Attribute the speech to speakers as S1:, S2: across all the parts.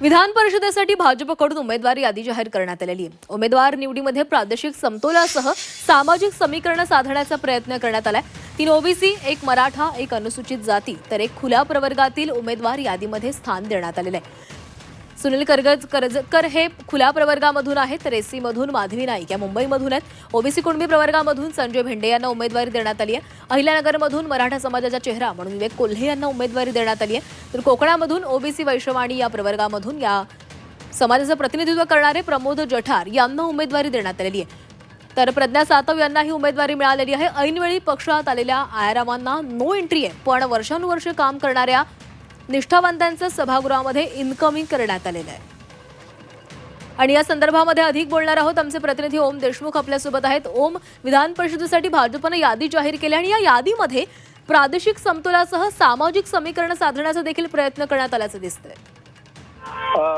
S1: विधान परिषदेसाठी भाजपकडून उमेदवार यादी जाहीर करण्यात आलेली आहे। उमेदवार निवडीमध्ये प्रादेशिक समतोलासह सामाजिक समीकरण साधण्याचा प्रयत्न करण्यात आलाय। 3 ओबीसी, 1 मराठा, 1 अनुसूचित जाती तर 1 खुल्या प्रवर्गातील उमेदवार यादीमध्ये स्थान देण्यात आलेले आहे। सुनील करजकर हे खुल्या प्रवर्गामधून आहेत, तर एससी मधून माधवी नाईक या मुंबईमधून आहेत। ओबीसी कुणबी प्रवर्गामधून संजय भेंडे यांना उमेदवारी देण्यात आली आहे। अहिल्यानगरमधून मराठा समाजाचा चेहरा म्हणून विवेक कोल्हे यांना उमेदवारी देण्यात आली आहे। तर कोकणामधून ओबीसी वैश्यवाणी या प्रवर्गामधून या समाजाचं प्रतिनिधित्व करणारे प्रमोद जठार यांना उमेदवारी देण्यात आलेली आहे। तर प्रज्ञा सातव यांना ही उमेदवारी मिळालेली आहे। ऐनवेळी पक्षात आलेल्या आयरामांना नो एंट्री आहे, पण वर्षानुवर्ष काम करणाऱ्या निष्ठावंतांचं सभागृहामध्ये इन्कमिंग करण्यात आलेलं आहे। आणि या संदर्भामध्ये अधिक बोलणार आहोत, आमचे प्रतिनिधी ओम देशमुख आपल्यासोबत आहेत। ओम, विधान परिषदेसाठी भाजपने यादी जाहीर केली आणि या यादीमध्ये प्रादेशिक समतोलासह सामाजिक समीकरण साधण्याचा देखील प्रयत्न करण्यात आल्याचं दिसतंय।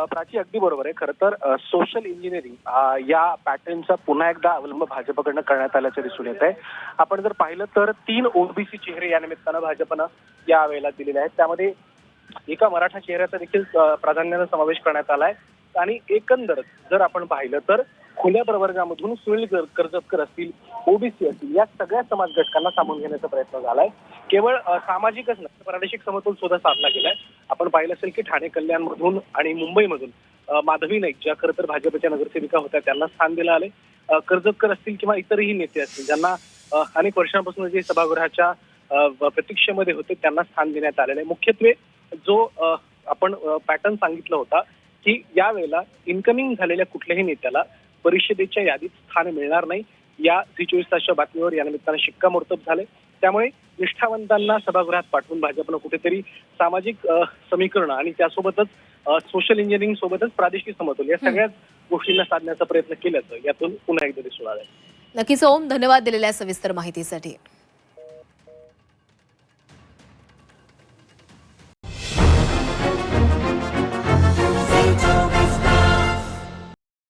S2: प्राची, अगदी बरोबर आहे। खरं तर सोशल इंजिनिअरिंग या पॅटर्नचा पुन्हा एकदा अवलंब भाजपकडनं करण्यात आल्याचं दिसून येत आहे। आपण जर पाहिलं तर 3 ओबीसी चेहरे या निमित्तानं भाजपनं यावेळेला दिलेले आहेत। त्यामध्ये एका मराठा चेहऱ्याचा देखील प्राधान्याने समावेश करण्यात आलाय आणि एकंदर जर आपण पाहिलं तर खुल्या प्रवर्गामधून सुनील करजकर असतील, ओबीसी असतील, या सगळ्या समाज घटकांना सामावून घेण्याचा प्रयत्न झालाय। केवळ सामाजिकच नाही, प्रादेशिक समतोल सुद्धा साधला गेलाय। आपण पाहिलं असेल की ठाणे कल्याणमधून आणि मुंबईमधून माधवी नाईक, ज्या खरं तर भाजपच्या नगरसेविका होत्या, त्यांना स्थान दिलं आलंय। करजकर असतील किंवा इतरही नेते असतील ज्यांना अनेक वर्षांपासून जे सभागृहाच्या प्रतीक्षेमध्ये होते, त्यांना स्थान देण्यात आलेलं आहे। मुख्यत्वे जो आपण पॅटर्न सांगितला होता की यावेळेला इन्कमिंग झालेल्या कुठल्याही नेत्याला परिषदेच्या यादीत स्थान मिळणार नाही, या झी 24 तासच्या बातमीवर या निमित्तानं शिक्कामोर्तब झाले। त्यामुळे निष्ठावंतांना सभागृहात पाठवून भाजपनं कुठेतरी सामाजिक समीकरण आणि त्यासोबतच सोशल इंजिनिअरिंग सोबतच प्रादेशिक समतोल या सगळ्याच गोष्टींना साधण्याचा प्रयत्न केल्याचं यातून पुन्हा एकदा दिसून आलंय।
S1: नक्कीच ओम, धन्यवाद दिलेल्या सविस्तर माहितीसाठी।